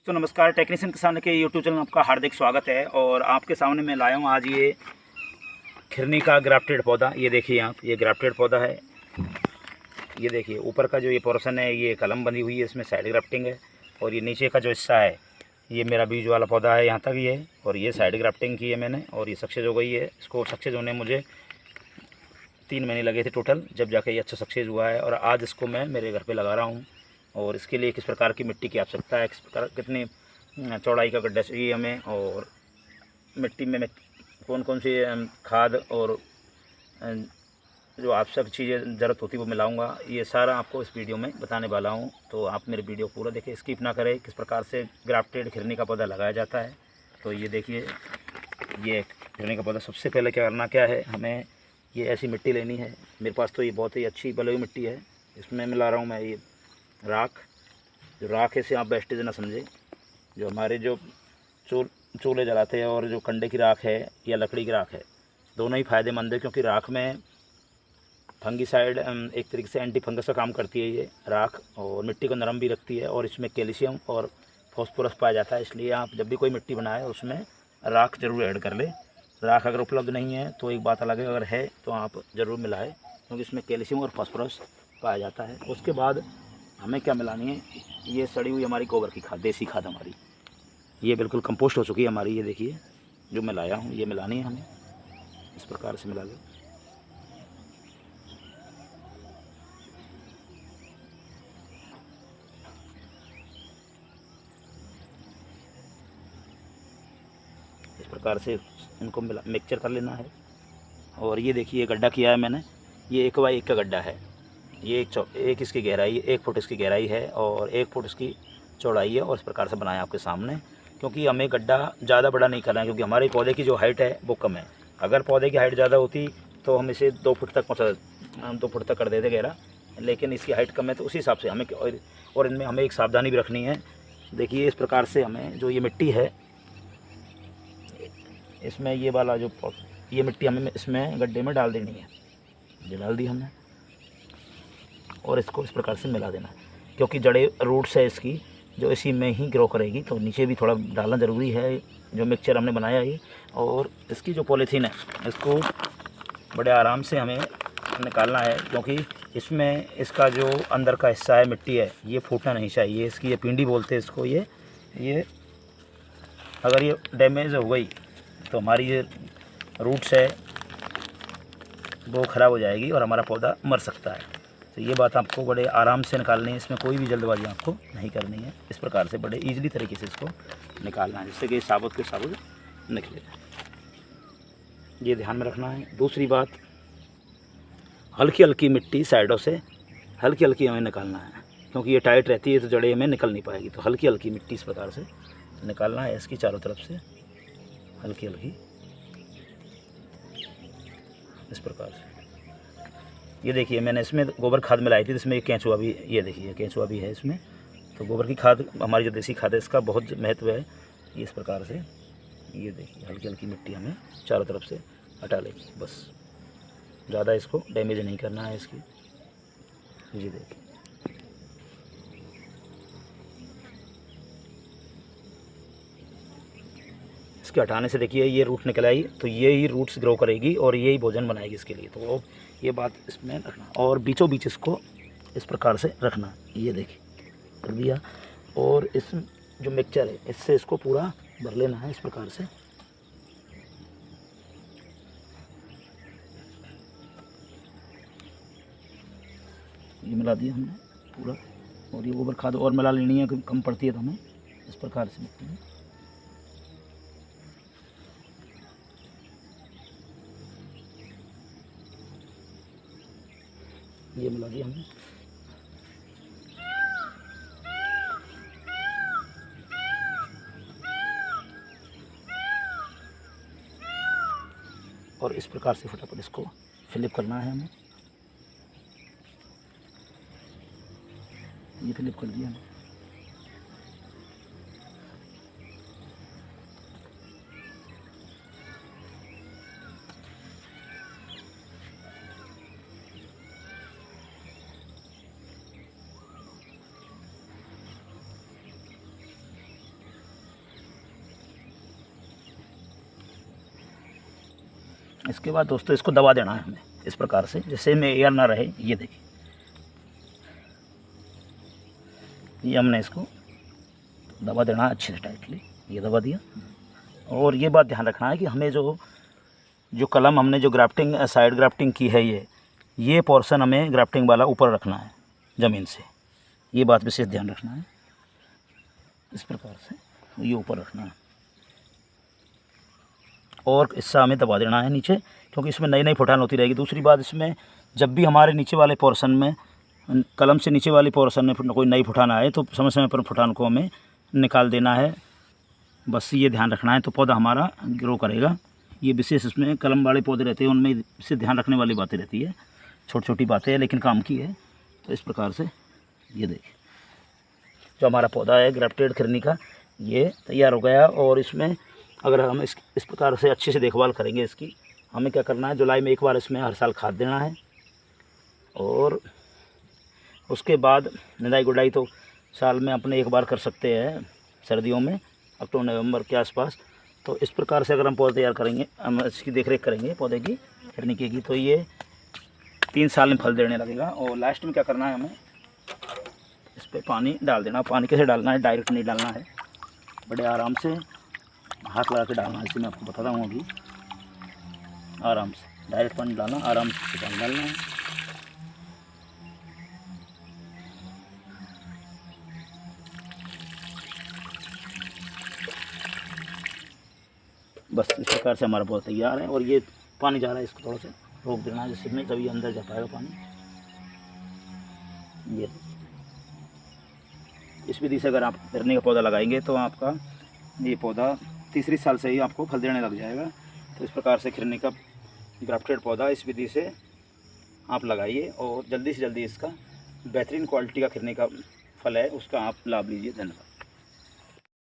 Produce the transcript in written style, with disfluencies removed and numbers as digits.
दोस्तों नमस्कार। टेक्नीशियन किसान के यूट्यूब चैनल में आपका हार्दिक स्वागत है। और आपके सामने मैं लाया हूँ आज ये खिरनी का ग्राफ्टेड पौधा। ये देखिए आप, ये ग्राफ्टेड पौधा है। ये देखिए ऊपर का जो ये पोर्शन है ये कलम बंधी हुई है, इसमें साइड ग्राफ्टिंग है। और ये नीचे का जो हिस्सा है ये मेरा बीज वाला पौधा है, यहाँ तक ये है। और ये साइड ग्राफ्टिंग की है मैंने और ये सक्सेस हो गई है। इसको सक्सेस होने मुझे 3 महीने लगे थे टोटल, जब जाके ये अच्छा सक्सेस हुआ है। और आज इसको मैं मेरे घर पे लगा रहा हूँ। और इसके लिए किस प्रकार की मिट्टी की आवश्यकता है, किस प्रकार कितनी चौड़ाई का गड्ढा चाहिए हमें, और मिट्टी में कौन कौन सी खाद और जो आवश्यक चीज़ें ज़रूरत होती है वो मिलाऊंगा, ये सारा आपको इस वीडियो में बताने वाला हूँ। तो आप मेरे वीडियो पूरा देखें, स्किप ना करें। किस प्रकार से ग्राफ्टेड खिरनी का पौधा लगाया जाता है। तो ये देखिए, ये खिरनी का पौधा सबसे पहले क्या करना क्या है, हमें ये ऐसी मिट्टी लेनी है। मेरे पास तो ये बहुत ही अच्छी बलुई मिट्टी है। इसमें मिला रहा हूँ मैं ये राख। जो राख है इसे आप वेस्टेज ना समझें। जो हमारे जो चूल्हे जलाते हैं और जो कंडे की राख है या लकड़ी की राख है, दोनों ही फ़ायदेमंद है। क्योंकि राख में फंगीसाइड एक तरीके से एंटी फंगस का काम करती है ये राख, और मिट्टी को नरम भी रखती है। और इसमें कैल्शियम और फॉस्फोरस पाया जाता है। इसलिए आप जब भी कोई मिट्टी बनाए उसमें राख ज़रूर ऐड कर ले। राख अगर उपलब्ध नहीं है तो एक बात अलग है, अगर है तो आप ज़रूर मिलाएं, क्योंकि इसमें कैल्शियम और फॉस्फोरस पाया जाता है। उसके बाद हमें क्या मिलानी है, ये सड़ी हुई हमारी गोबर की खाद, देसी खाद हमारी, ये बिल्कुल कंपोस्ट हो चुकी है हमारी। ये देखिए जो मैं लाया हूँ, ये मिलानी है हमें। इस प्रकार से मिला लें। इस प्रकार से इनको मिक्सचर कर लेना है। और ये देखिए गड्ढा किया है मैंने, ये 1 बाई 1 का गड्ढा है। ये एक इसकी गहराई 1 फुट इसकी गहराई है और 1 फुट इसकी चौड़ाई है। और इस प्रकार से बनाया आपके सामने, क्योंकि हमें गड्ढा ज़्यादा बड़ा नहीं करना है, क्योंकि हमारे पौधे की जो हाइट है वो कम है। अगर पौधे की हाइट ज़्यादा होती तो हम इसे 2 फुट तक 2 फुट तक कर देते गहरा, लेकिन इसकी हाइट कम है तो उसी हिसाब से हमें। और इनमें हमें एक सावधानी भी रखनी है। देखिए इस प्रकार से हमें जो ये मिट्टी है, इसमें ये वाला जो ये मिट्टी हमें इसमें गड्ढे में डाल देनी है। ये डाल दी हमने और इसको इस प्रकार से मिला देना है, क्योंकि जड़े रूट्स है इसकी जो इसी में ही ग्रो करेगी। तो नीचे भी थोड़ा डालना ज़रूरी है जो मिक्सचर हमने बनाया है। और इसकी जो पॉलीथीन है इसको बड़े आराम से हमें निकालना है, क्योंकि इसमें इसका जो अंदर का हिस्सा है मिट्टी है ये फूटना नहीं चाहिए। इसकी ये पिंडी बोलते हैं इसको। ये अगर ये डैमेज हो गई तो हमारी ये रूट्स है वो ख़राब हो जाएगी और हमारा पौधा मर सकता है। तो ये बात आपको बड़े आराम से निकालनी है, इसमें कोई भी जल्दबाजी आपको नहीं करनी है। इस प्रकार से बड़े ईजिली तरीके से इसको निकालना है, जिससे कि साबुत के साबुत निकले। ये ध्यान में रखना है। दूसरी बात, हल्की हल्की मिट्टी साइडों से हल्की हल्की हमें निकालना है, क्योंकि ये टाइट रहती है तो जड़ें हमें निकल नहीं पाएगी। तो हल्की हल्की मिट्टी इस प्रकार से निकालना है, इसकी चारों तरफ से हल्की हल्की इस प्रकार से। ये देखिए मैंने इसमें गोबर खाद मिलाई थी, जिसमें एक केंचुआ भी, ये देखिए केंचुआ भी है इसमें। तो गोबर की खाद हमारी जो देसी खाद है इसका बहुत महत्व है। ये इस प्रकार से ये देखिए हल्की हल्की मिट्टी हमें चारों तरफ से हटा लेगी, बस ज़्यादा इसको डैमेज नहीं करना है इसकी। ये देखिए इसके हटाने से देखिए ये रूट निकल आई, तो ये ही रूट्स ग्रो करेगी और यही भोजन बनाएगी इसके लिए। तो ये बात इसमें रखना, और बीचों बीच इसको इस प्रकार से रखना। ये देखिए कर दिया। और इस जो मिक्सचर है इससे इसको पूरा भर लेना है इस प्रकार से। ये मिला दिया हमने पूरा। और ये गोबर खाद और मिला लेनी है, क्योंकि कम पड़ती है तो हमें इस प्रकार से मिट्टी में। ये मिला दिया हमने। और इस प्रकार से फटाफट इसको फिलिप करना है हमें। ये फिलिप कर दिया हमने। इसके बाद दोस्तों इसको दबा देना है हमें इस प्रकार से, जैसे में एयर ना रहे। ये देखिए, ये हमने इसको दबा देना है अच्छे से टाइटली, ये दबा दिया। और ये बात ध्यान रखना है कि हमें जो कलम हमने जो ग्राफ्टिंग साइड ग्राफ्टिंग की है, ये पोर्शन हमें ग्राफ्टिंग वाला ऊपर रखना है ज़मीन से। ये बात विशेष ध्यान रखना है, इस प्रकार से ये ऊपर रखना है और इससे हमें दबा देना है नीचे, क्योंकि इसमें नई नई फुटान होती रहेगी। दूसरी बात, इसमें जब भी हमारे नीचे वाले पोर्शन में कलम से नीचे वाली पोर्शन में कोई नई फुटान आए तो समय समय पर फुटान को हमें निकाल देना है, बस ये ध्यान रखना है, तो पौधा हमारा ग्रो करेगा। ये विशेष इसमें कलम वाले पौधे रहते हैं, उनमें इससे ध्यान रखने वाली बातें रहती है, छोटी छोटी बातें हैं लेकिन काम की है। तो इस प्रकार से ये देखिए, जो हमारा पौधा है ग्राफ्टेड खिरनी का, ये तैयार हो गया। और इसमें अगर हम इस प्रकार से अच्छे से देखभाल करेंगे इसकी, हमें क्या करना है, जुलाई में एक बार इसमें हर साल खाद देना है। और उसके बाद निदाई गुडाई तो साल में अपने एक बार कर सकते हैं, सर्दियों में अक्टूबर नवंबर के आसपास। तो इस प्रकार से अगर हम पौधे तैयार करेंगे, हम इसकी देखरेख करेंगे पौधे की खिरनी की, तो ये 3 साल में फल देने लगेगा। और लास्ट में क्या करना है, हमें इस पर पानी डाल देना। पानी कैसे डालना है, डायरेक्ट नहीं डालना है, बड़े आराम से हाथ लगा के डालना है। इसे मैं आपको बताता हूँ अभी, आराम से डायरेक्ट पानी डालना, आराम से पानी डालना है। बस इस प्रकार से हमारा पौधा तैयार है। और ये पानी जा रहा है, इसको थोड़ा सा रोक देना है जिससे नहीं कभी अंदर जा पाएगा पानी। ये इस विधि से अगर आप खिरनी का पौधा लगाएंगे तो आपका ये पौधा तीसरी साल से ही आपको फल देने लग जाएगा। तो इस प्रकार से खिरनी का ग्राफ्टेड पौधा इस विधि से आप लगाइए और जल्दी से जल्दी इसका बेहतरीन क्वालिटी का खिरनी का फल है उसका आप लाभ लीजिए। धन्यवाद।